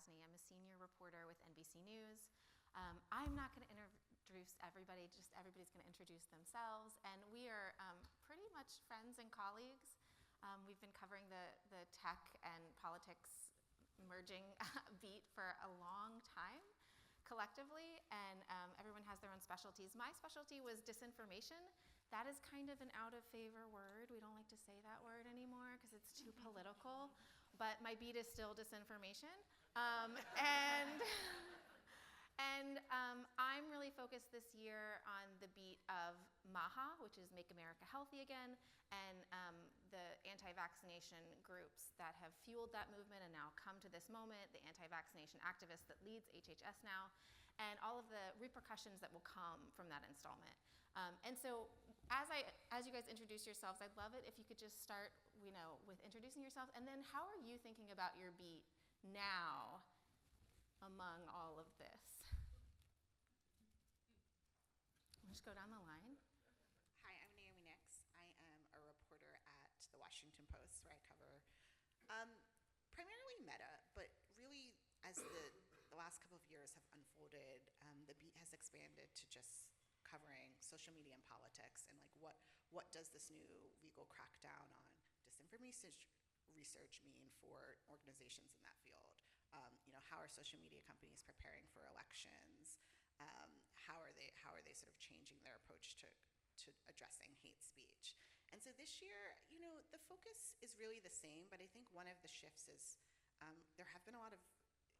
Zadrozny. I'm a senior reporter with NBC News. I'm not going to introduce everybody, just everybody's going to introduce themselves. And we are pretty much friends and colleagues. We've been covering the tech and politics merging beat for a long time collectively, and everyone has their own specialties. My specialty was disinformation. That is kind of an out of favor word. We don't like to say that word anymore because it's too political, but my beat is still disinformation. And I'm really focused this year on the beat of MAHA, which is Make America Healthy Again, and the anti-vaccination groups that have fueled that movement and now come to this moment, the anti-vaccination activist that leads HHS now, and all of the repercussions that will come from that installment. And so as you guys introduce yourselves, I'd love it if you could just start with introducing yourself, and then how are you thinking about your beat now among all of this? We'll just go down the line. Hi, I'm Naomi. I am a reporter at the Washington Post, where I cover primarily Meta, but really as the last couple of years have unfolded, the beat has expanded to just covering social media and politics, and like what does this new legal crackdown on disinformation research mean for organizations in that field? How are social media companies preparing for elections? How are they sort of changing their approach to addressing hate speech? And so this year, the focus is really the same, but I think one of the shifts is there have been a lot of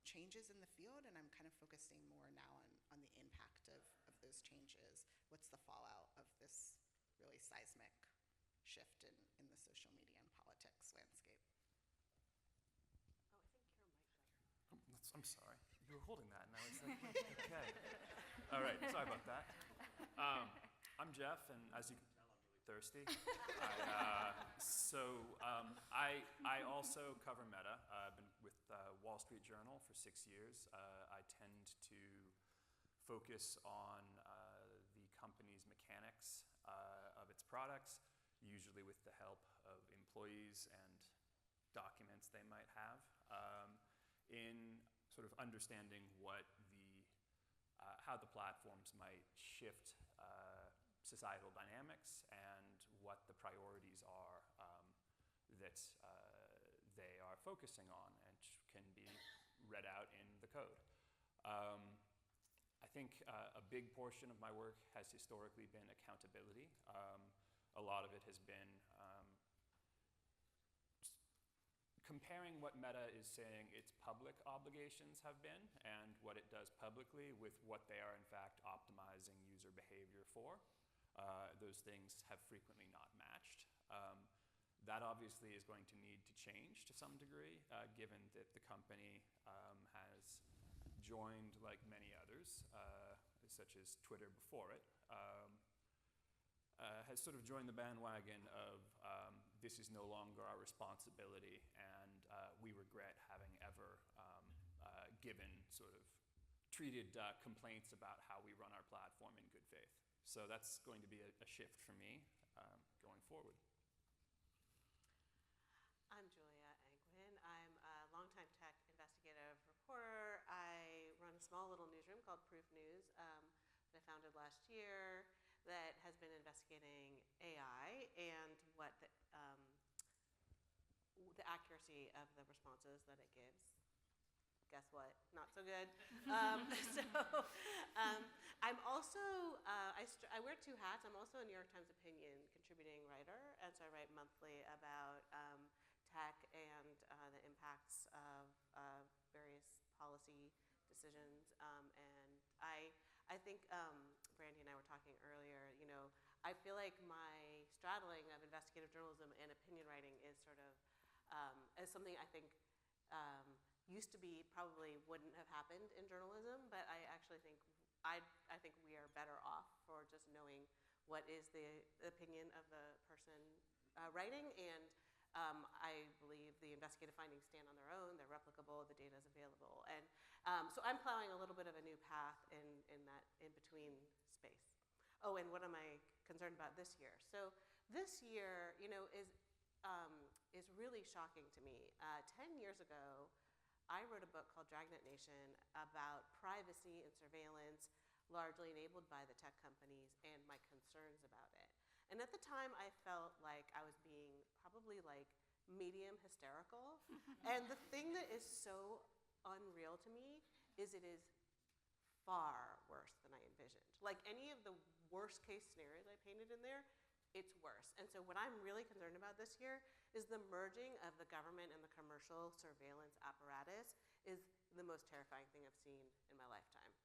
changes in the field, and I'm kind of focusing more now on the impact of those changes. What's the fallout of this really seismic shift in the social media and politics landscape? Oh, I think your mic got. I'm sorry. You were holding that, and I was like, okay. All right, sorry about that. I'm Jeff, and as you can tell, I'm really thirsty. I also cover Meta. I've been with Wall Street Journal for 6 years. I tend to focus on the company's mechanics of its products, usually with the help of employees and documents they might have, in sort of understanding what how the platforms might shift societal dynamics and what the priorities are that they are focusing on and can be read out in the code. I think a big portion of my work has historically been accountability. A lot of it has been comparing what Meta is saying its public obligations have been and what it does publicly with what they are in fact optimizing user behavior for. Those things have frequently not matched. That obviously is going to need to change to some degree, given that the company has joined, like many others, such as Twitter before it, has sort of joined the bandwagon of this is no longer our responsibility, and we regret having ever treated complaints about how we run our platform in good faith. So that's going to be a shift for me going forward. I'm Julia Angwin. I'm a longtime tech investigative reporter. I run a small little newsroom called Proof News that I founded last year that has been investigating AI and what the accuracy of the responses that it gives. Guess what? Not so good. I'm also, I wear two hats. I'm also a New York Times opinion contributing writer, and so I write monthly about tech and the impacts of various policy decisions. And I think Brandy and I were talking earlier, I feel like my straddling of investigative journalism and opinion writing is sort of, is something I think used to be probably wouldn't have happened in journalism, but I actually think, I think we are better off for just knowing what is the opinion of the person writing, and I believe the investigative findings stand on their own, they're replicable, the data is available. And so I'm plowing a little bit of a new path in that in-between space. Oh, and what am I concerned about this year? So this year, is really shocking to me. 10 years ago, I wrote a book called Dragnet Nation about privacy and surveillance largely enabled by the tech companies and my concerns about it. And at the time, I felt like I was being probably like medium hysterical. And the thing that is so unreal to me is it is far worse than I envisioned. Like any of the worst case scenarios I painted in there, it's worse. And so what I'm really concerned about this year is the merging of the government and the commercial surveillance apparatus is the most terrifying thing I've seen in my lifetime.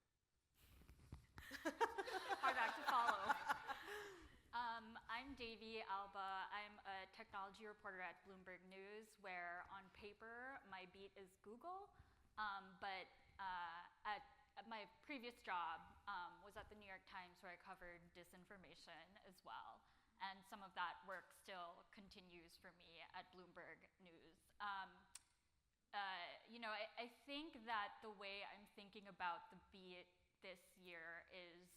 Hard act to follow. I'm Davey, Alba. I'm a technology reporter at Bloomberg News, where on paper my beat is Google, but at my previous job was at the New York Times, where I covered disinformation as well. And some of that work still continues for me at Bloomberg News. I think that the way I'm thinking about the beat this year is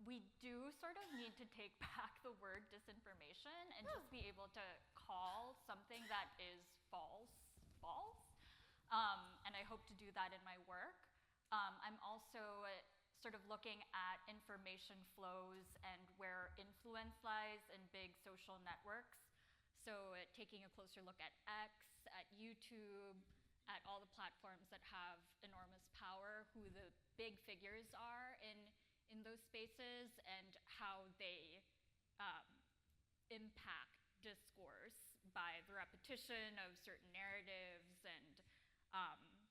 we do sort of need to take back the word disinformation and just be able to call something that is false. And I hope to do that in my work. I'm also sort of looking at information flows and where influence lies in big social networks. So taking a closer look at X, at YouTube, at all the platforms that have enormous power, who the big figures are in those spaces, and how they impact discourse by the repetition of certain narratives, and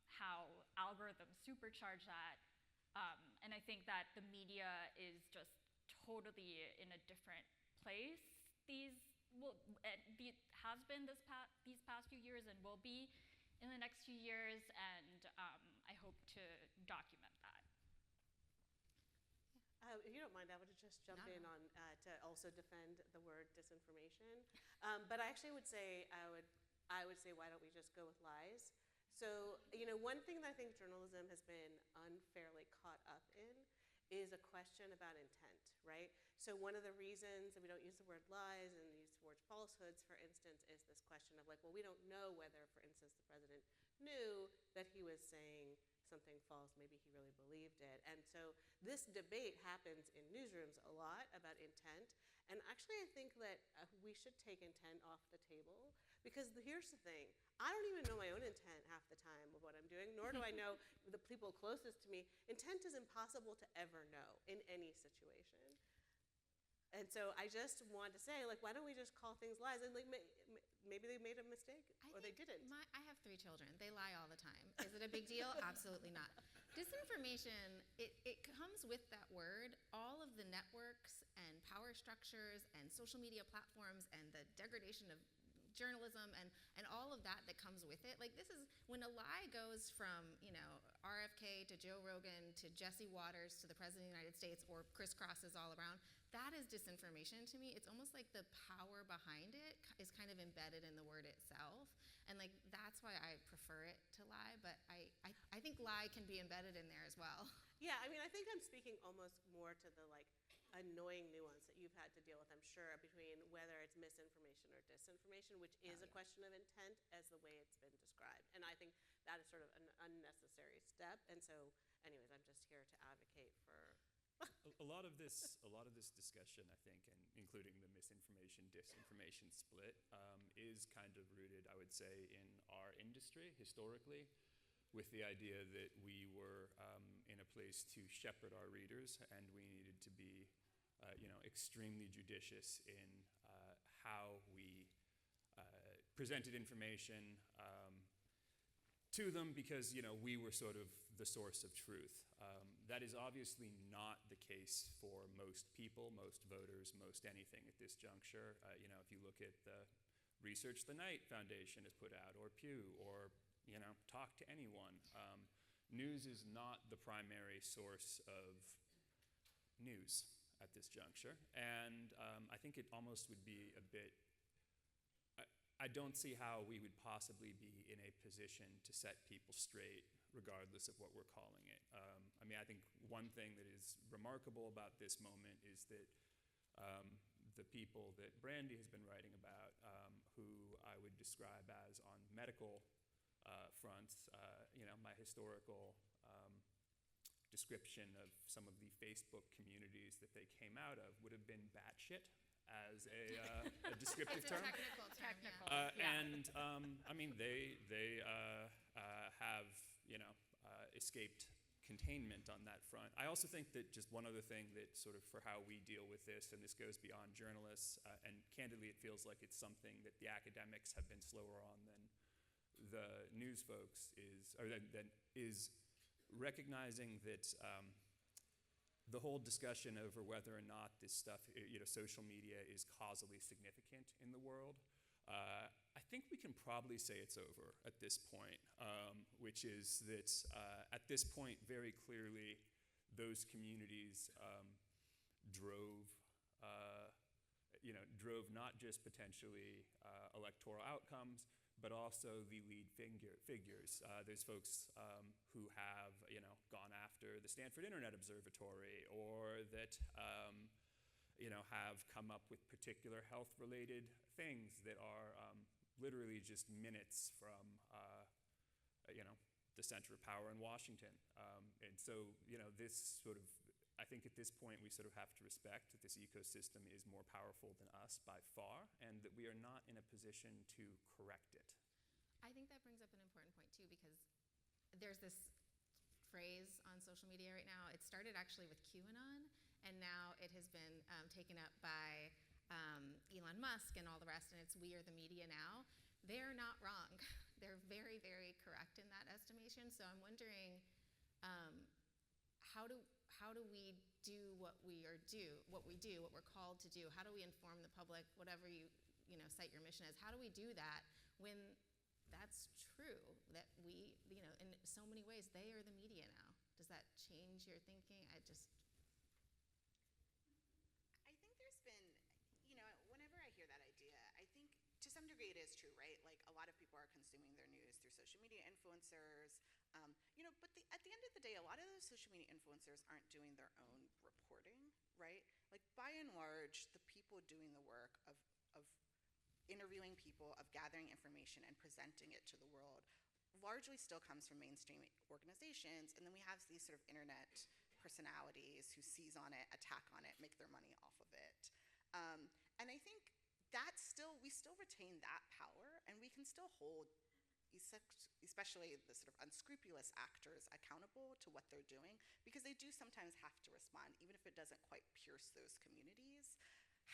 how algorithms supercharge that. And I think that the media is just totally in a different place. It has been these past few years and will be in the next few years, and I hope to document that. If you don't mind, I would just jump in on to also defend the word disinformation. But I actually would say I would say, why don't we just go with lies? So, one thing that I think journalism has been unfairly caught up in is a question about intent, right? So one of the reasons that we don't use the word lies and use the word falsehoods, for instance, is this question of like, well, we don't know whether, for instance, the president knew that he was saying something false. Maybe he really believed it. And so this debate happens in newsrooms a lot about intent. And actually, I think that we should take intent off the table, because here's the thing. I don't even know my own intent half the time of what I'm doing, nor do I know the people closest to me. Intent is impossible to ever know in any situation. And so I just want to say, like, why don't we just call things lies? And like, maybe they made a mistake, or they didn't. I have 3 children. They lie all the time. Is it a big deal? Absolutely not. Disinformation, it comes with that word. All of the networks and power structures and social media platforms and the degradation of journalism and all of that comes with it. Like, this is when a lie goes from, RFK to Joe Rogan to Jesse Waters to the President of the United States, or crisscrosses all around. That is disinformation to me. It's almost like the power behind it is kind of embedded in the word itself. And like, that's why I prefer it to lie, but I think lie can be embedded in there as well. Yeah, I mean, I think I'm speaking almost more to the like annoying nuance that you've had to deal with, I'm sure, between whether it's misinformation or disinformation, which is a question of intent as the way it's been described. And I think that is sort of an unnecessary step. And so, anyways, I'm just here to advocate for a lot of this discussion, I think, and including the misinformation-disinformation split, is kind of rooted, I would say, in our industry historically, with the idea that we were in a place to shepherd our readers, and we needed to be, extremely judicious in how we presented information to them, because we were sort of the source of truth. That is obviously not the case for most people, most voters, most anything at this juncture. If you look at the research the Knight Foundation has put out, or Pew, or talk to anyone. News is not the primary source of news at this juncture, and I think it almost would be a bit. I don't see how we would possibly be in a position to set people straight, regardless of what we're calling it. I think one thing that is remarkable about this moment is that the people that Brandy has been writing about, who I would describe as on medical fronts. My historical description of some of the Facebook communities that they came out of would have been batshit as a descriptive It's a term. technical term. Technical. Yeah. And I mean, they have escaped containment on that front. I also think that just one other thing that sort of for how we deal with this, and this goes beyond journalists, and candidly it feels like it's something that the academics have been slower on than the news folks is recognizing that the whole discussion over whether or not this stuff, social media is causally significant in the world, I think we can probably say it's over at this point, which is that at this point, very clearly, those communities drove not just potentially electoral outcomes, but also the lead figures. There's folks who have gone after the Stanford Internet Observatory, or that have come up with particular health-related things that are literally just minutes from the center of power in Washington. And so this sort of, I think at this point we sort of have to respect that this ecosystem is more powerful than us by far, and that we are not in a position to correct it. I think that brings up an important point too, because there's this phrase on social media right now. It started actually with QAnon, and now it has been taken up by Elon Musk and all the rest, and it's "we are the media" now. They're not wrong. They're very, very correct in that estimation. So I'm wondering, how do we do what we're called to do? How do we inform the public, whatever you cite your mission as? How do we do that when that's true, that we, in so many ways, they are the media now? Does that change your thinking? I think there's been, whenever I hear that idea, I think to some degree it is true, right? Like, a lot of people are consuming their news through social media influencers, but at the end of the day, a lot of those social media influencers aren't doing their own reporting, right? Like, by and large, the people doing the work of interviewing people, of gathering information and presenting it to the world, largely still comes from mainstream organizations. And then we have these sort of internet personalities who seize on it, attack on it, make their money off of it. And I think we still retain that power, and we can still hold especially the sort of unscrupulous actors accountable to what they're doing, because they do sometimes have to respond, even if it doesn't quite pierce those communities.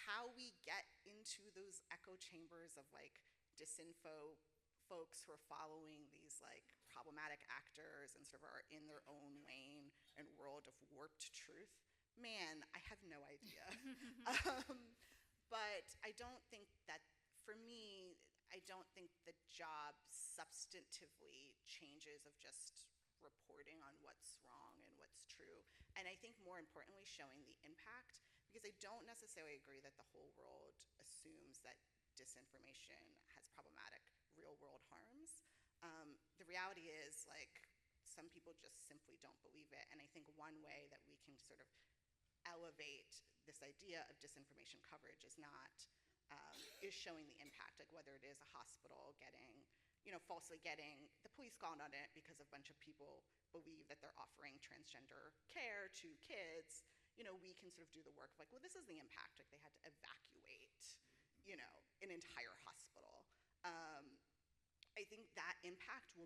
How we get into those echo chambers of like disinfo folks who are following these like problematic actors and sort of are in their own lane and world of warped truth, man, I have no idea. But I don't think that, for me, I don't think the job substantively changes of just reporting on what's wrong and what's true. And I think more importantly, showing the impact, because I don't necessarily agree that the whole world assumes that disinformation has problematic real-world harms. The reality is, like, some people just simply don't believe it. And I think one way that we can sort of elevate this idea of disinformation coverage is showing the impact, like whether it is a hospital falsely getting the police called on it because a bunch of people believe that they're offering transgender care to kids. We can sort of do the work of like, well, this is the impact. Like, they had to evacuate, an entire hospital. I think that impact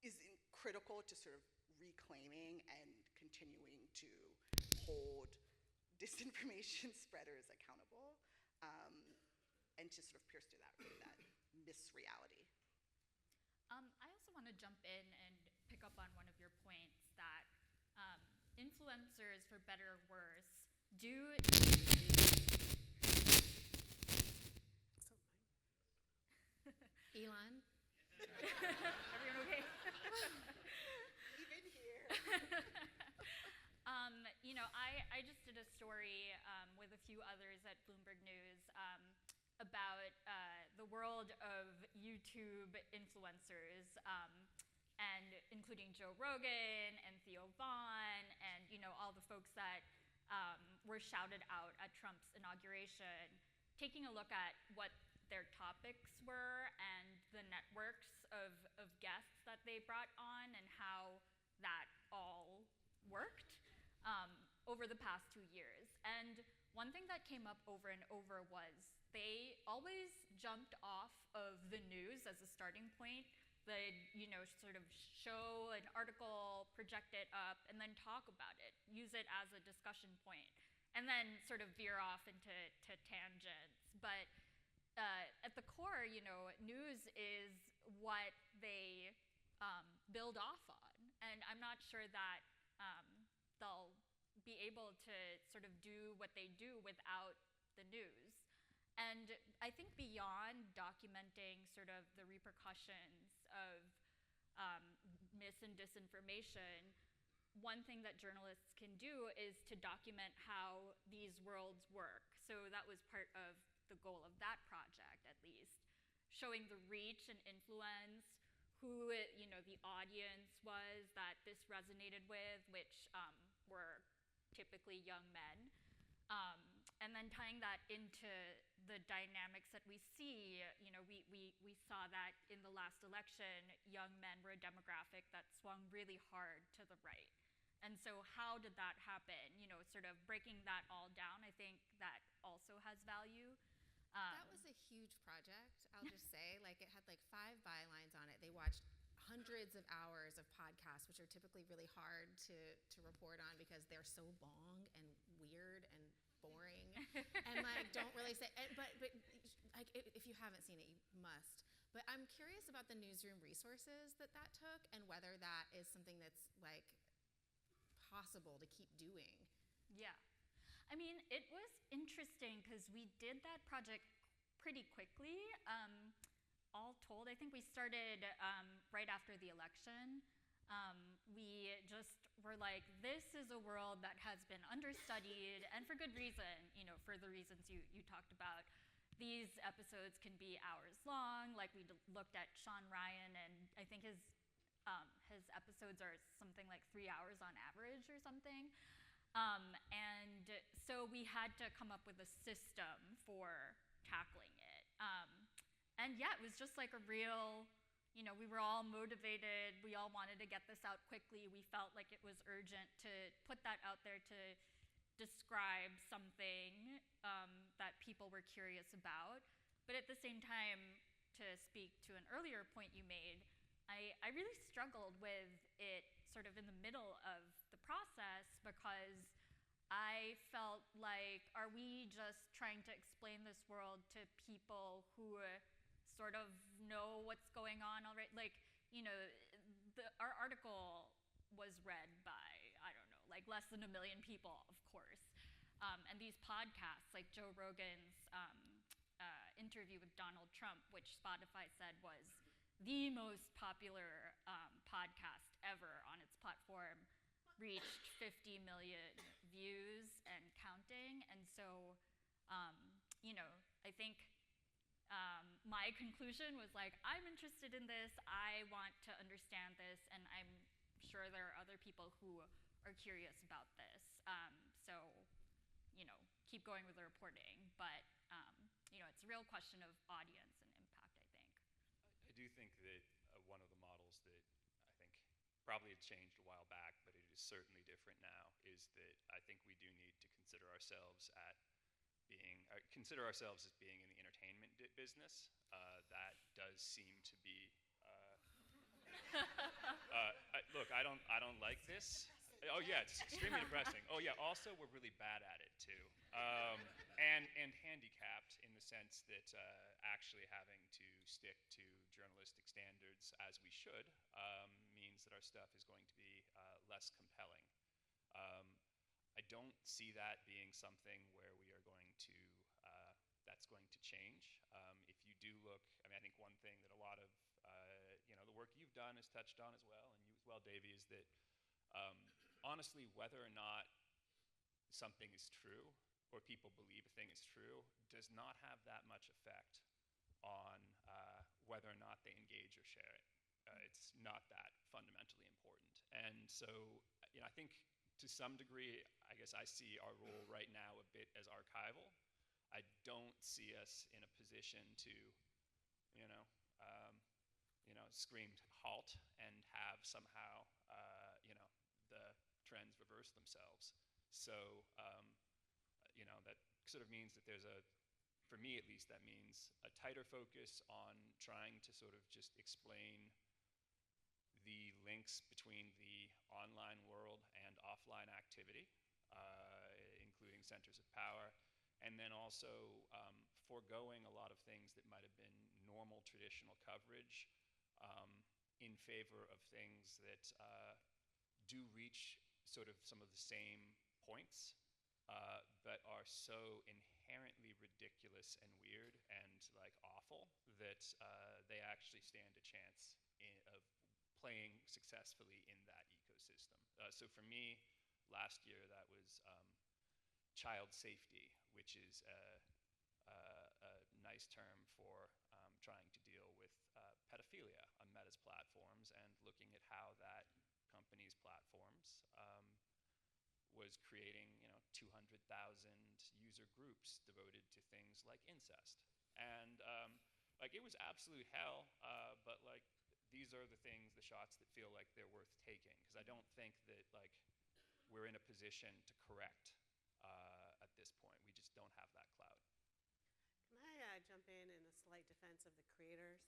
is critical to sort of reclaiming and continuing to hold disinformation spreaders accountable, and to sort of pierce through that misreality. I also want to jump in and pick up on one of your points that influencers, for better or worse, do. Elon? Everyone okay? Even here. I just did a story with a few others at Bloomberg News about the world of YouTube influencers, and including Joe Rogan and Theo Vaughn and all the folks that were shouted out at Trump's inauguration, taking a look at what their topics were and the networks of guests that they brought on and how that all worked over the past 2 years. And one thing that came up over and over was they always jumped off of the news as a starting point. They'd, sort of show an article, project it up, and then talk about it, use it as a discussion point, and then sort of veer off into tangents. But at the core, news is what they build off on. And I'm not sure that they'll be able to sort of do what they do without the news. And I think beyond documenting sort of the repercussions of mis and disinformation, one thing that journalists can do is to document how these worlds work. So that was part of the goal of that project, at least, showing the reach and influence, who the audience was that this resonated with, which were typically young men, and then tying that into the dynamics that we see. We saw that in the last election, young men were a demographic that swung really hard to the right. And so how did that happen? Sort of breaking that all down, I think that also has value. That was a huge project, I'll just say. Like, it had like 5 bylines on it. They watched hundreds of hours of podcasts, which are typically really hard to report on because they're so long and weird and boring and like don't really say. But like, if you haven't seen it, you must. But I'm curious about the newsroom resources that took and whether that is something that's like possible to keep doing. Yeah. I mean, it was interesting because we did that project pretty quickly. All told, I think we started right after the election. We just were like, this is a world that has been understudied, and for good reason, for the reasons you talked about. These episodes can be hours long. Like, we looked at Sean Ryan, and I think his episodes are something like 3 hours on average or something. And so we had to come up with a system for tackling it. And yeah, it was just like a real, we were all motivated. We all wanted to get this out quickly. We felt like it was urgent to put that out there, to describe something that people were curious about. But at the same time, to speak to an earlier point you made, I really struggled with it sort of in the middle of the process because I felt like, are we just trying to explain this world to people who sort of know what's going on already? Like, our article was read by, I don't know, like less than 1 million people, of course. And these podcasts, like Joe Rogan's interview with Donald Trump, which Spotify said was the most popular podcast ever on its platform, reached 50 million views and counting. And so, I think my conclusion was like, I'm interested in this. I want to understand this, and I'm sure there are other people who are curious about this. So, keep going with the reporting. But, it's a real question of audience and impact, I think. I do think that one of the models that I think probably had changed a while back, but it is certainly different now, is that I think we do need to consider ourselves as being in the entertainment business. That does seem to be. Look, I don't like this. Oh yeah, it's extremely depressing. Oh yeah, also we're really bad at it too, and handicapped in the sense that actually having to stick to journalistic standards as we should means that our stuff is going to be less compelling. I don't see that being something where we are going to that's going to change. If you do look, I think one thing that a lot of the work you've done has touched on as well, and you as well, Davey, is that honestly, whether or not something is true or people believe a thing is true does not have that much effect on whether or not they engage or share it. It's not that fundamentally important. And so, I think to some degree, I guess I see our role right now a bit as archival. I I don't see us in a position to, you know, scream halt and have somehow, the trends reverse themselves. So, that sort of means that for me at least, that means a tighter focus on trying to sort of just explain the links between the online world and offline activity, including centers of power, and then also foregoing a lot of things that might have been normal traditional coverage in favor of things that do reach sort of some of the same points, but are so inherently ridiculous and weird and like awful that they actually stand a chance of playing successfully in that ecosystem. So for me, last year that was child safety, which is a nice term for trying to deal with pedophilia on Meta's platforms and looking at how that company's platforms was creating 200,000 user groups devoted to things like incest. And it was absolute hell, but these are the things, the shots that feel like they're worth taking, because I don't think that we're in a position to correct at this point. We just don't have that clout. Can I jump in a slight defense of the creators?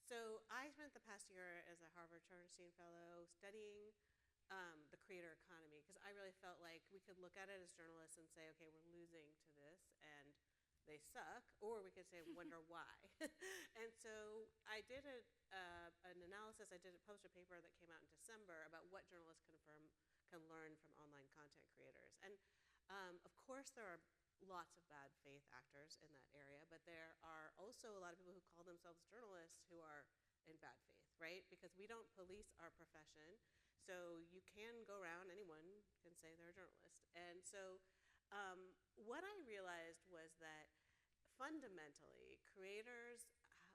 So I spent the past year as a Harvard Bernstein Fellow studying the creator economy, because I really felt like we could look at it as journalists and say, okay, we're losing to this and they suck, or we could say, wonder why. And so I did an analysis. I published a paper that came out in December about what journalists can learn from online content creators. And of course, there are lots of bad faith actors in that area, but there are also a lot of people who call themselves journalists who are in bad faith, right? Because we don't police our profession. So you can go around, anyone can say they're a journalist. And so what I realized was that fundamentally, creators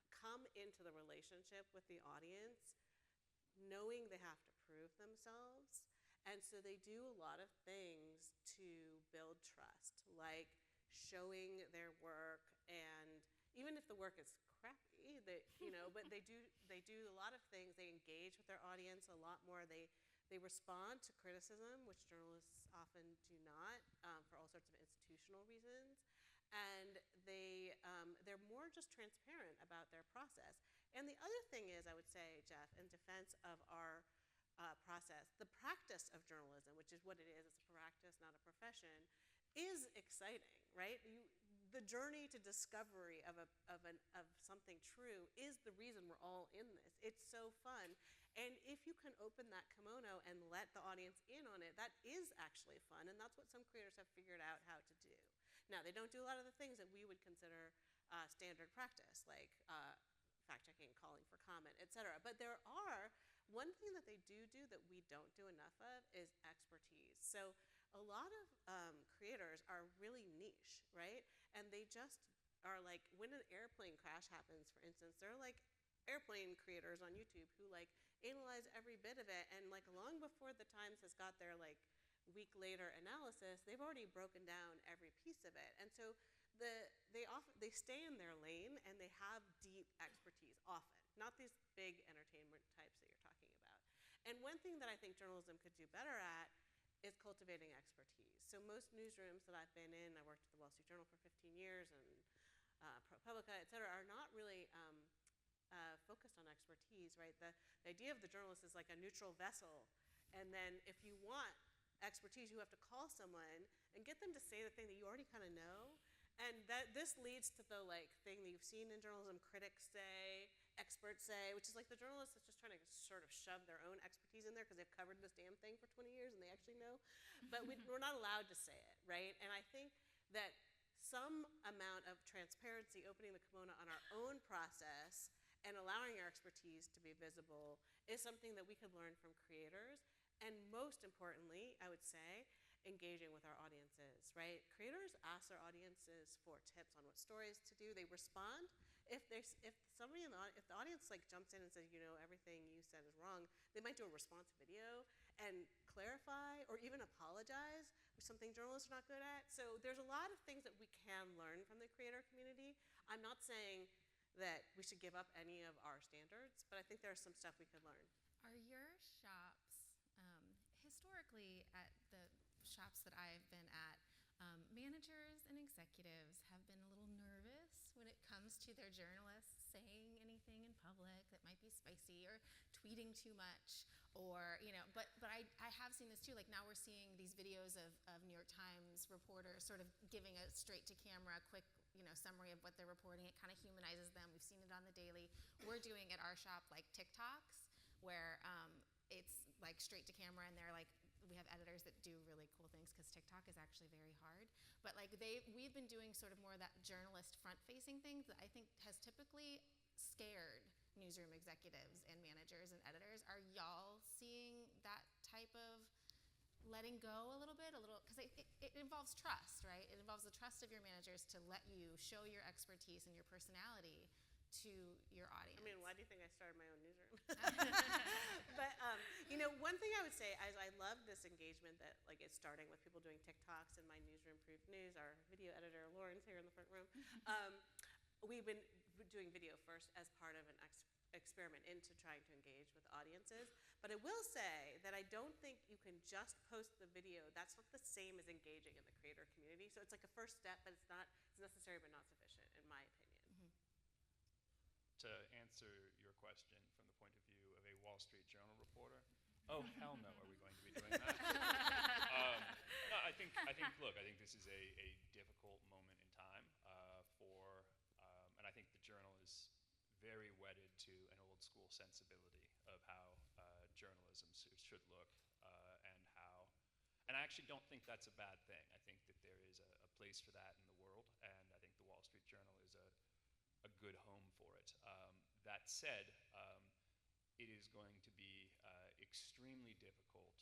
come into the relationship with the audience knowing they have to prove themselves. And so they do a lot of things to build trust, like showing their work, and even if the work is crappy, but they do a lot of things. They engage with their audience a lot more. They respond to criticism, which journalists often do not, for all sorts of institutional reasons. And they're more just transparent about their process. And the other thing is, I would say, Jeff, in defense of our process, the practice of journalism, which is what it is, it's a practice, not a profession, is exciting, right? The journey to discovery of something true is the reason we're all in this. It's so fun. And if you can open that kimono and let the audience in on it, that is actually fun. And that's what some creators have figured out how to do. Now, they don't do a lot of the things that we would consider standard practice, like fact-checking, calling for comment, et cetera. But one thing that they do that we don't do enough of is expertise. So a lot of creators are really niche, right? And they just are like, when an airplane crash happens, for instance, they're like airplane creators on YouTube who analyze every bit of it, and long before the Times has got their week later analysis, they've already broken down every piece of it. And so they stay in their lane, and they have deep expertise often, not these big entertainment types that you're talking about. And one thing that I think journalism could do better at is cultivating expertise. So most newsrooms that I've been in, I worked at the Wall Street Journal for 15 years, and ProPublica, et cetera, are not really focused on expertise, right? The idea of the journalist is like a neutral vessel, and then if you want expertise, you have to call someone and get them to say the thing that you already kind of know. And this leads to the thing that you've seen in journalism, critics say, experts say, which is the journalist that's just trying to sort of shove their own expertise in there because they've covered this damn thing for 20 years and they actually know. But we're not allowed to say it, right? And I think that some amount of transparency, opening the kimono on our own process and allowing our expertise to be visible is something that we could learn from creators. And most importantly, I would say, engaging with our audiences, right? Creators ask their audiences for tips on what stories to do. They respond. If the audience jumps in and says, everything you said is wrong, they might do a response video and clarify or even apologize. something journalists are not good at. So there's a lot of things that we can learn from the creator community. I'm not saying that we should give up any of our standards, but I think there's some stuff we could learn. Are your shops, historically at the shops that I've been at, managers and executives have been a little nervous when it comes to their journalists saying anything in public that might be spicy or tweeting too much, or, but I have seen this too. Like now we're seeing these videos of New York Times reporters sort of giving a straight to camera quick summary of what they're reporting. It kind of humanizes them. We've seen it on the daily. We're doing at our shop like TikToks where it's like straight to camera, and they're like, we have editors that do really cool things because TikTok is actually very hard. But like we've been doing sort of more of that journalist front-facing thing that I think has typically scared newsroom executives and managers and editors. Are y'all seeing that type of letting go a little bit, because it involves trust, right? It involves the trust of your managers to let you show your expertise and your personality to your audience. I mean, why do you think I started my own newsroom? But one thing I would say is I love this engagement that like is starting with people doing TikToks in my newsroom. Proof News, our video editor Lauren's here in the front room. We've been doing video first as part of an experiment into trying to engage with audiences. But I will say that I don't think you can just post the video. That's not the same as engaging in the creator community. So it's like a first step, but it's necessary but not sufficient, in my opinion. To answer your question from the point of view of a Wall Street Journal reporter, oh hell no, are we going to be doing that? No, I think this is a difficult moment in time and I think the Journal is very wedded to an old school sensibility of how journalism should look and I actually don't think that's a bad thing. I think that there is a place for that in the world, and I think the Wall Street Journal is a good home for it. That said, it is going to be extremely difficult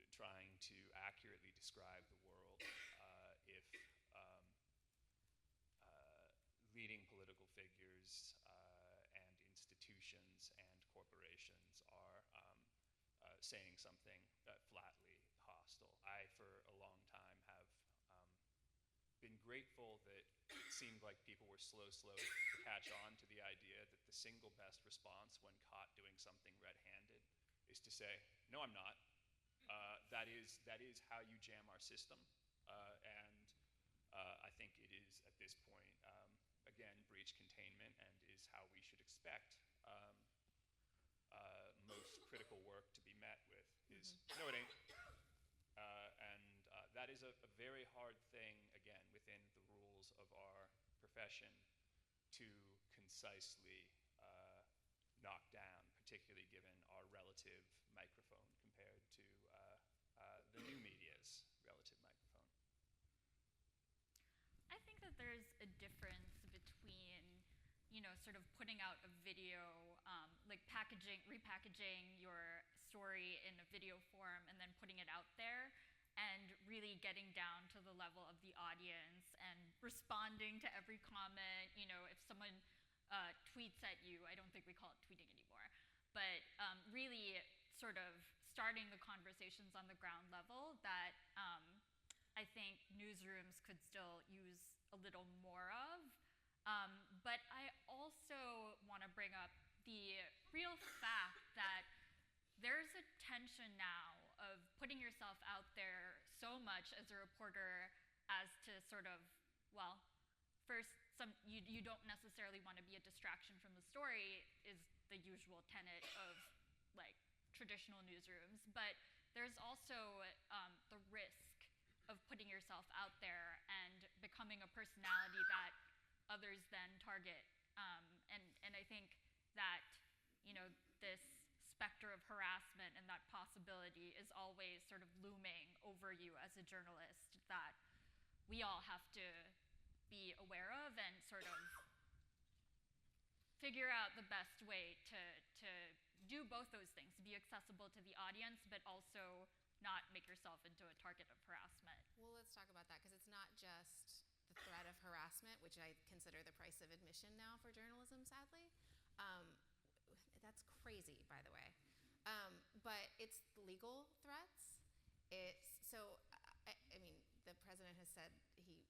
trying to accurately describe the world if leading political figures and institutions and corporations are saying something flatly hostile. I, for a long time, have been grateful that it seemed like people were slow to catch on to the idea that the single best response when caught doing something red-handed is to say, no, I'm not. That is how you jam our system. And I think it is, at this point, again, breach containment and is how we should expect most critical work to be met with is, no, it ain't. And that is a very hard thing, again, within the rules of our profession to concisely knock down, particularly given our relative microphone compared to the new media's relative microphone. I think that there's a difference between, sort of putting out a video, like repackaging your story in a video form and then putting it out there, and really getting down to the level of the audience and responding to every comment. If someone tweets at you, I don't think we call it tweeting anymore, but really sort of starting the conversations on the ground level that I think newsrooms could still use a little more of. But I also want to bring up the real fact that there's a tension now of putting yourself out there so much as a reporter as to sort of, well, first, you don't necessarily want to be a distraction from the story is the usual tenet of like traditional newsrooms, but there's also the risk of putting yourself out there and becoming a personality that others then target. And I think that, this specter of harassment and that possibility is always sort of looming over you as a journalist that we all have to be aware of and sort of figure out the best way to do both those things, to be accessible to the audience, but also not make yourself into a target of harassment. Well, let's talk about that, because it's not just the threat of harassment, which I consider the price of admission now for journalism, sadly. That's crazy, by the way. But it's legal threats. It's So, I mean, the president has said he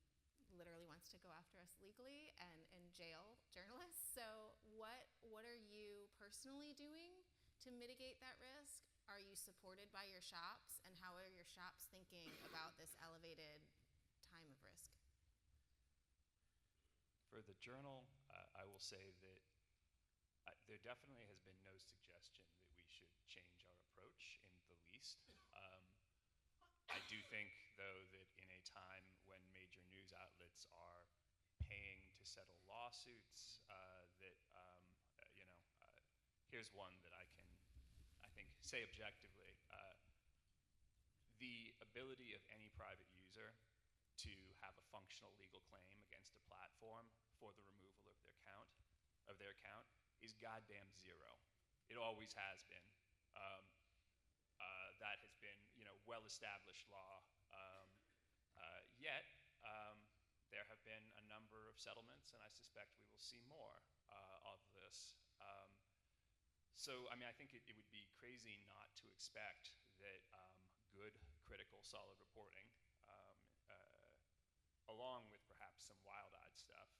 literally wants to go after us legally and jail journalists. So what are you personally doing to mitigate that risk? Are you supported by your shops? And how are your shops thinking about this elevated time of risk? For the Journal, I will say that there definitely has been no suggestion that we should change our approach in the least. I do think, though, that in a time when major news outlets are paying to settle lawsuits, here's one that I think, say objectively. The ability of any private user to have a functional legal claim against a platform for the removal of their account is goddamn zero. It always has been. That has been, well-established law. Yet, there have been a number of settlements, and I suspect we will see more of this. So, I mean, I think it would be crazy not to expect that good, critical, solid reporting, along with perhaps some wild-eyed stuff,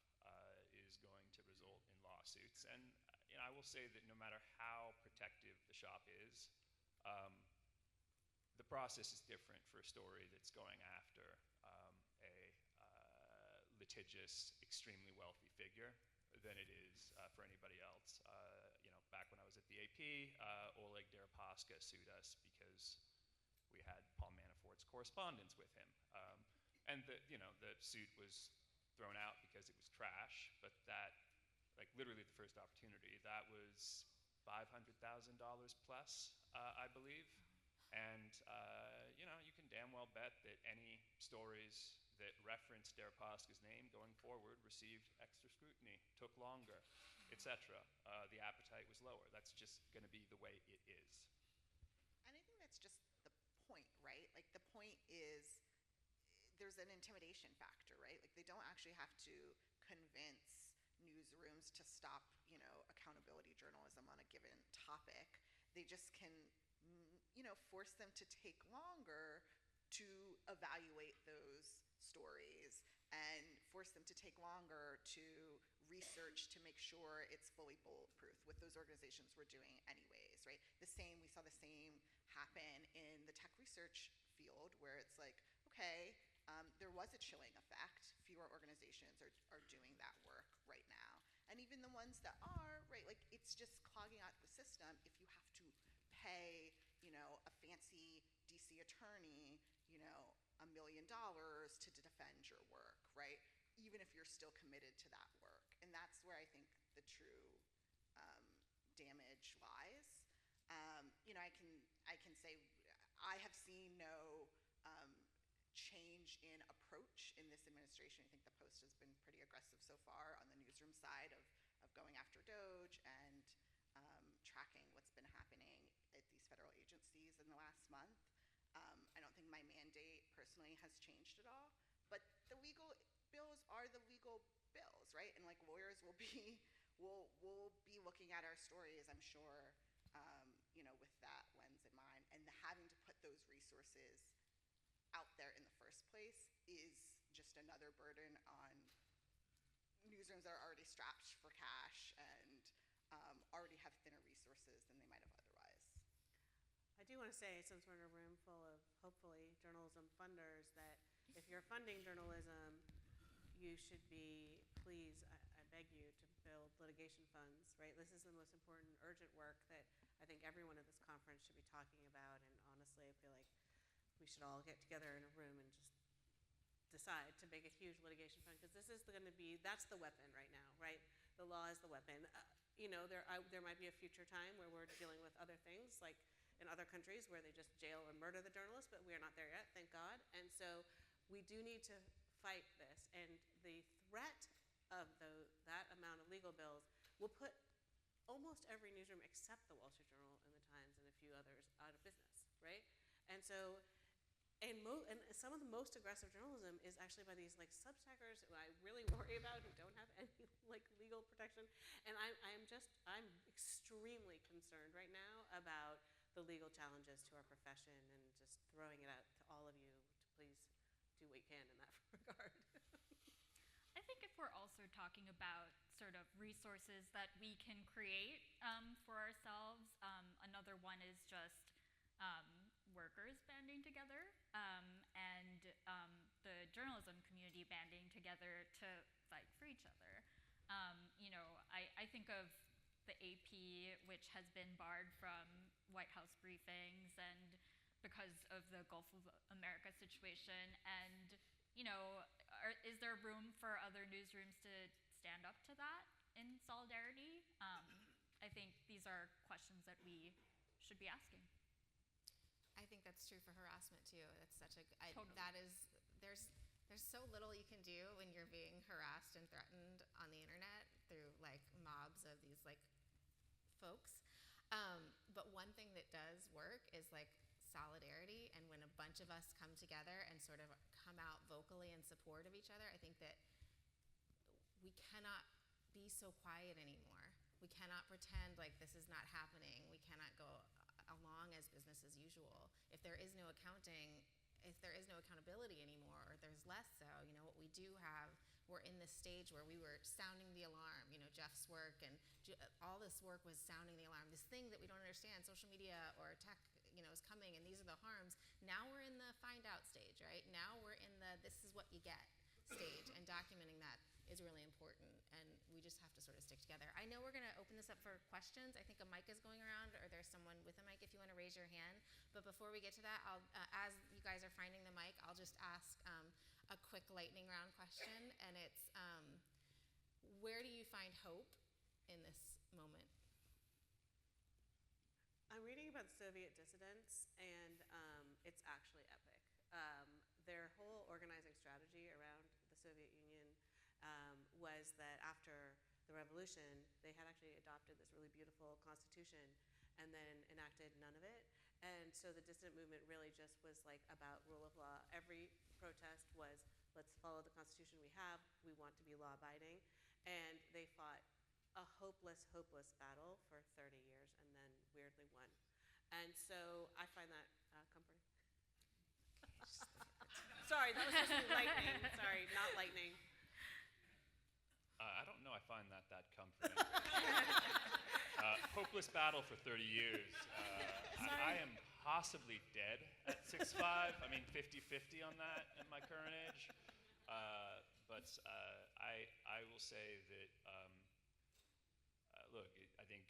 is going to result in lawsuits. And I will say that no matter how protective the shop is, the process is different for a story that's going after a litigious, extremely wealthy figure than it is for anybody else. Back when I was at the AP, Oleg Deripaska sued us because we had Paul Manafort's correspondence with him. And the suit was thrown out because it was trash, but that, literally the first opportunity, that was $500,000 plus, I believe. And, you can damn well bet that any stories that referenced Deripaska's name going forward received extra scrutiny, took longer, etc. The appetite was lower. That's just going to be the way it is. And I think that's just the point, right? The point is there's an intimidation factor, right? They don't actually have to convince newsrooms to stop, accountability journalism on a given topic. They just can, force them to take longer to evaluate those stories and force them to take longer to research to make sure it's fully bulletproof, what those organizations were doing anyways, right? We saw the same happen in the tech research field, where it's okay, there was a chilling effect. Fewer organizations are doing that work right now. And even the ones that are, right, it's just clogging out the system if you have to pay, a fancy DC attorney, $1 million to defend your work, right? Even if you're still committed to that work. And that's where I think the true damage lies. I can say I have seen no change in approach in this administration. I think the Post has been pretty aggressive so far on the newsroom side of going after DOJ and tracking what's been happening at these federal agencies in the last month. I don't think my mandate personally has changed at all, but the legal bills are the legal bills, right? And lawyers will be looking at our stories, I'm sure, with that lens in mind. And having to put those resources out there in the first place is just another burden on newsrooms that are already strapped for cash and already have thinner resources than they might have otherwise. I do want to say, since we're in a room full of, hopefully, journalism funders, that if you're funding journalism, you should be, please, I beg you, to build litigation funds, right? This is the most important, urgent work that I think everyone at this conference should be talking about. And honestly, I feel like we should all get together in a room and just decide to make a huge litigation fund, because this is going to be, that's the weapon right now, right? The law is the weapon. There might be a future time where we're dealing with other things, like in other countries where they just jail and murder the journalists, but we are not there yet, thank God. And so we do need to fight this. And the threat of that amount of legal bills will put almost every newsroom except the Wall Street Journal and the Times and a few others out of business, right? And so, and some of the most aggressive journalism is actually by these substackers who I really worry about, who don't have any legal protection. And I'm extremely concerned right now about the legal challenges to our profession, and just throwing it out to all of you to please do what you can in that regard. I think if we're also talking about sort of resources that we can create for ourselves, another one is just workers banding together and the journalism community banding together to fight for each other. I think of the AP, which has been barred from White House briefings and because of the Gulf of America situation. And, is there room for other newsrooms to stand up to that in solidarity? I think these are questions that we should be asking. I think that's true for harassment too. That's such a Totally. that is there's so little you can do when you're being harassed and threatened on the internet through like mobs of these like folks. But one thing that does work is like solidarity, and when a bunch of us come together and sort of come out vocally in support of each other, I think that we cannot be so quiet anymore. We cannot pretend like this is not happening. We cannot go along as business as usual. If there is no accounting, if there is no accountability anymore, or there's less so, what we do have, we're in this stage where we were sounding the alarm. Jeff's work and all this work was sounding the alarm. This thing that we don't understand, social media or tech, is coming, and these are the harms. Now we're in the find out stage, right? Now we're in the this is what you get stage, and documenting that is really important, and we just have to sort of stick together. I know we're going to open this up for questions. I think a mic is going around, or there's someone with a mic if you want to raise your hand. But before we get to that, as you guys are finding the mic, I'll just ask a quick lightning round question, and it's where do you find hope in this moment? I'm reading about Soviet dissidents, and it's actually epic. Their whole organizing strategy around the Soviet Union was that after the revolution, they had actually adopted this really beautiful constitution and then enacted none of it. And so the dissident movement really just was like about rule of law. Every protest was, let's follow the constitution we have. We want to be law-abiding. And they fought a hopeless, hopeless battle for 30 years and then weirdly won. And so I find that comforting. Sorry, that was supposed to be lightning. Sorry, not lightning. I don't know. I find that comforting. Hopeless battle for 30 years. I am possibly dead at 6'5". I mean, 50-50 on that at my current age. But I will say that, look, I think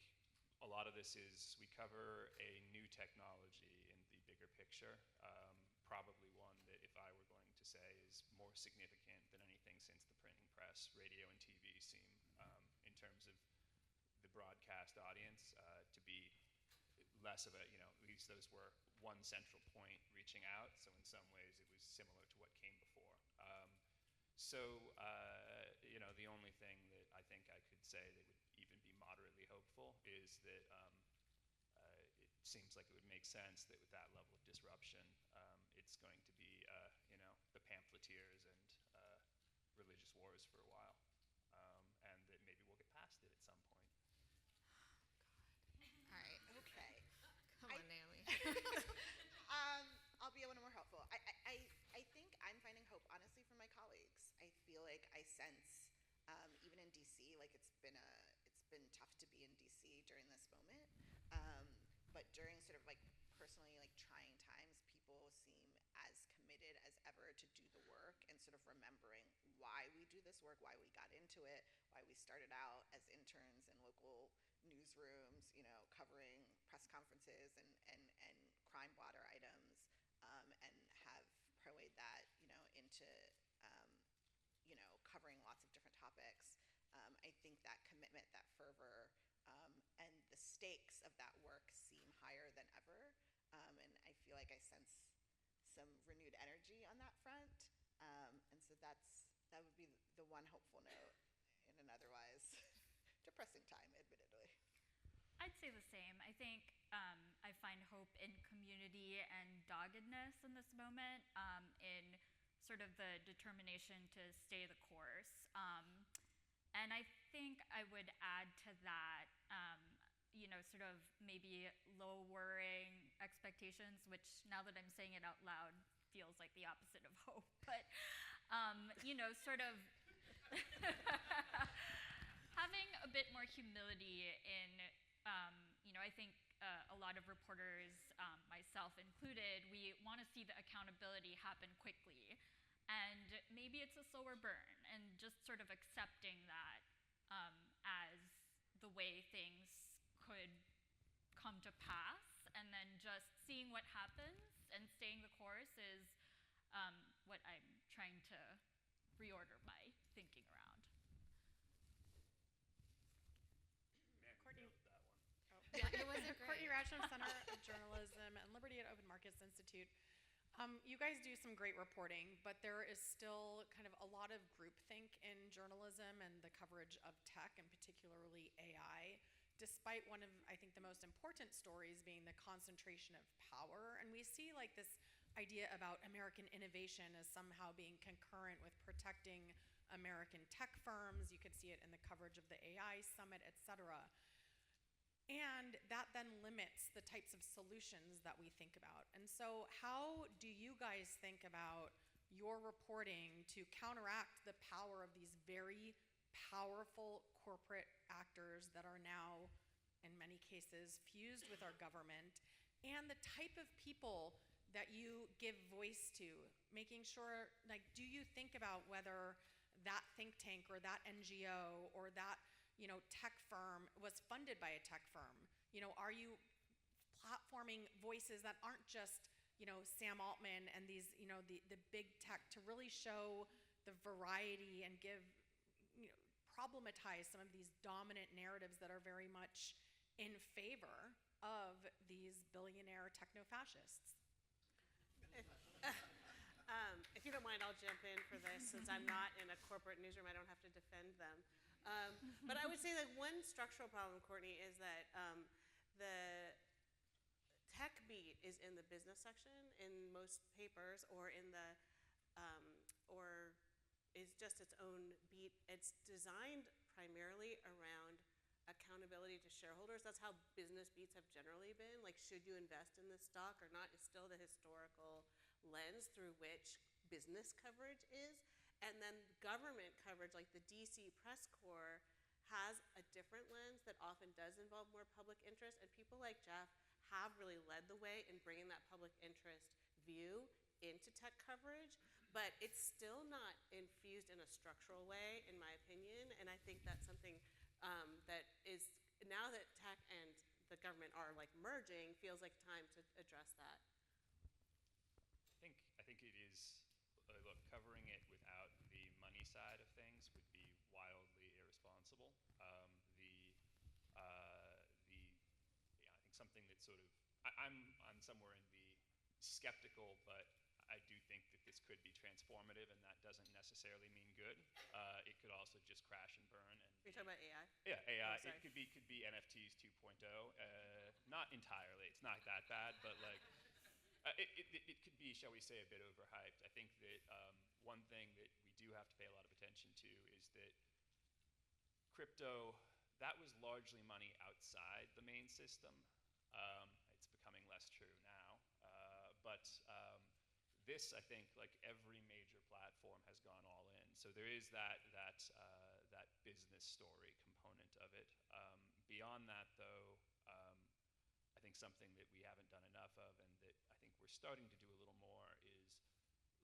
a lot of this is we cover a new technology in the bigger picture, probably one that if I were going to say is more significant than anything since the printing press, radio and TV seem, in terms of the broadcast audience, to be less of a, at least those were one central point reaching out, so in some ways it was similar to what came before. The only thing that I think I could say that would even be moderately hopeful is that it seems like it would make sense that with that level of disruption, it's going to be, the pamphleteers and religious wars for a while, and that maybe we'll get past it at some point. All right. Okay. Come on, Naomi. I'll be a little more helpful. I think I'm finding hope, honestly, from my colleagues. I feel like I sense, even in DC, like it's been tough to be in DC during this moment. But during sort of like personally like trying times, people seem as committed as ever to do the work and sort of remembering why we do this work, why we got into it, why we started out as interns in local newsrooms, covering press conferences and crime blotter items, and have parlayed that, into, covering lots of different topics. I think that commitment, that fervor, and the stakes of that work seem higher than ever. And I feel like I sense some renewed energy on that front. And so that would be the one hopeful note in an otherwise depressing time, admittedly. I'd say the same. I think I find hope in community and doggedness in this moment, in sort of the determination to stay the course. And I think I would add to that sort of maybe lowering expectations, which now that I'm saying it out loud feels like the opposite of hope. But, sort of having a bit more humility in, I think a lot of reporters, myself included, we want to see the accountability happen quickly. And maybe it's a slower burn, and just sort of accepting that as the way things could come to pass, and then just seeing what happens and staying the course is what I'm trying to reorder my thinking around. Man, Courtney. you nailed that one. Yeah, it was a Courtney great. Racham, Center of Journalism and Liberty at Open Markets Institute. You guys do some great reporting, but there is still kind of a lot of groupthink in journalism and the coverage of tech, and particularly AI, despite one of, I think, the most important stories being the concentration of power. And we see like this idea about American innovation as somehow being concurrent with protecting American tech firms. You could see it in the coverage of the AI summit, et cetera. And that then limits the types of solutions that we think about. And so how do you guys think about your reporting to counteract the power of these very powerful corporate actors that are now, in many cases, fused with our government, and the type of people that you give voice to, making sure, like, do you think about whether that think tank or that NGO or that tech firm was funded by a tech firm? Are you platforming voices that aren't just, Sam Altman and these, the big tech, to really show the variety and give, problematize some of these dominant narratives that are very much in favor of these billionaire techno-fascists? If you don't mind, I'll jump in for this, since I'm not in a corporate newsroom. I don't have to defend them. But I would say that one structural problem, Courtney, is that the tech beat is in the business section in most papers, or or is just its own beat. It's designed primarily around accountability to shareholders. That's how business beats have generally been. Like, should you invest in this stock or not, is still the historical lens through which business coverage is. And then government coverage, like the DC press corps, has a different lens that often does involve more public interest. And people like Jeff have really led the way in bringing that public interest view into tech coverage. But it's still not infused in a structural way, in my opinion. And I think that's something that is, now that tech and the government are like merging, feels like time to address that. I think it is. Look, covering it without the money side of things would be wildly irresponsible. I think something that sort of, I'm somewhere in the skeptical, but I do think that this could be transformative, and that doesn't necessarily mean good. It could also just crash and burn. And Are you talking about AI? yeah, AI. Oh, sorry. It could be NFTs 2.0. Not entirely. It's not that bad, but like. It could be, shall we say, a bit overhyped. I think that one thing that we do have to pay a lot of attention to is that crypto, that was largely money outside the main system. It's becoming less true now. But this, I think, like every major platform, has gone all in. So there is that business story component of it. Beyond that, though, I think something that we haven't done enough of, and that I think we're starting to do a little more, is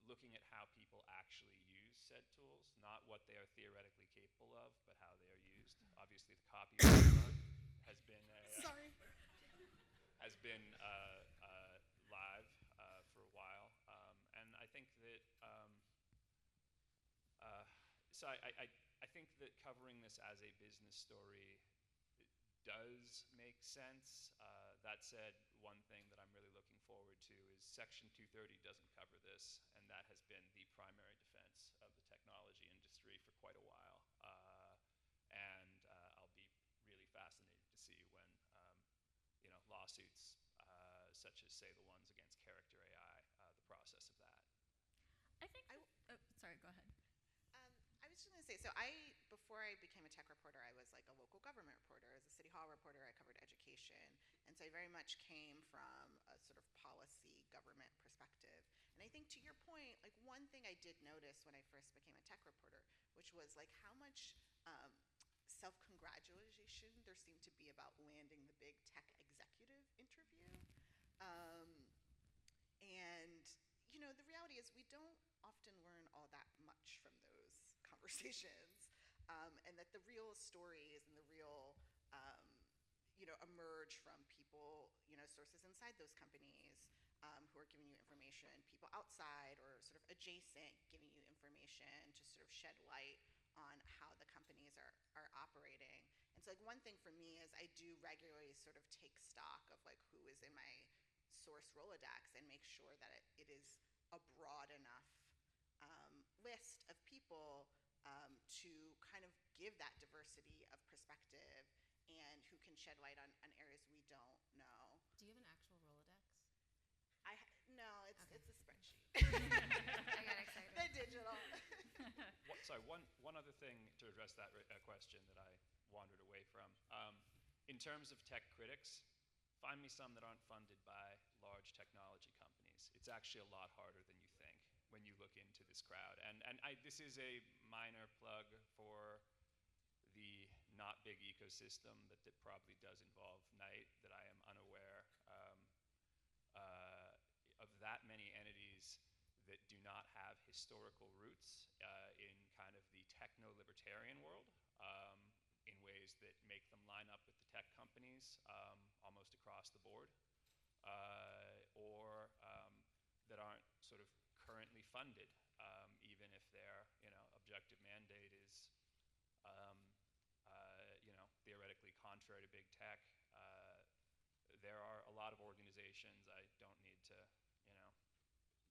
looking at how people actually use said tools, not what they are theoretically capable of, but how they are used. Obviously, the copyright bug has been live for a while, and I think that I think that covering this as a business story does make sense. That said, one thing that I'm really looking forward to is Section 230 doesn't cover this, and that has been the primary defense of the technology industry for quite a while. And I'll be really fascinated to see when lawsuits such as, say, the ones against character AI, the process of that. I think. Sorry, go ahead. I was just going to say, so before I became a tech reporter, I was like a local government reporter. As a city hall reporter, I covered education. And so I very much came from a sort of policy government perspective. And I think to your point, like one thing I did notice when I first became a tech reporter, which was like how much self-congratulation there seemed to be about landing the big tech executive interview. And, you know, the reality is we don't often learn all that much from those conversations. And that the real stories and the real, you know, emerge from people, you know, sources inside those companies who are giving you information, people outside or sort of adjacent giving you information to sort of shed light on how the companies are operating. And so like one thing for me is I do regularly sort of take stock of like who is in my source Rolodex and make sure that it is a broad enough list of people to kind of give that diversity of perspective and who can shed light on areas we don't know. Do you have an actual Rolodex? No, it's a spreadsheet. I got excited. The digital. Sorry, one other thing to address that question that I wandered away from. In terms of tech critics, find me some that aren't funded by large technology companies. It's actually a lot harder than you think when you look into this crowd. And this is a minor plug for the not big ecosystem that probably does involve Knight, that I am unaware of that many entities that do not have historical roots in kind of the techno-libertarian world in ways that make them line up with the tech companies almost across the board, or that aren't sort of currently funded, even if their objective mandate is theoretically contrary to big tech. There are a lot of organizations, I don't need to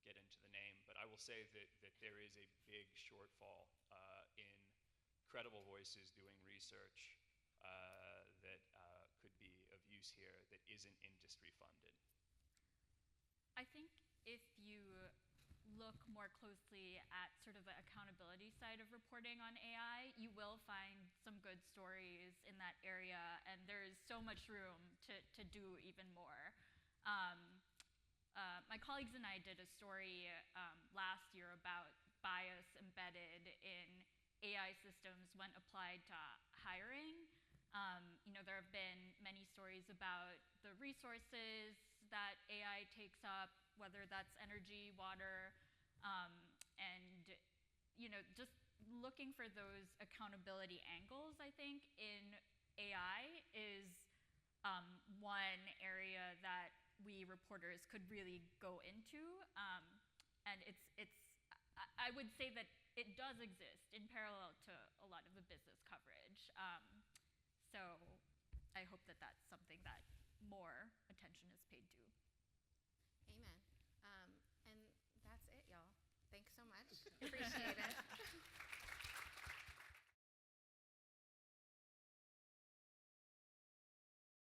get into the name, but I will say that there is a big shortfall in credible voices doing research that could be of use here that isn't industry funded. I think if you look more closely at sort of the accountability side of reporting on AI, you will find some good stories in that area, and there's so much room to do even more. My colleagues and I did a story last year about bias embedded in AI systems when applied to hiring. There have been many stories about the resources that AI takes up, whether that's energy, water, and just looking for those accountability angles, I think, in AI is one area that we reporters could really go into. And I would say that it does exist in parallel to a lot of the business coverage. So I hope that that's something that more attention is paid to. Amen. And that's it, y'all. Thanks so much. Appreciate it.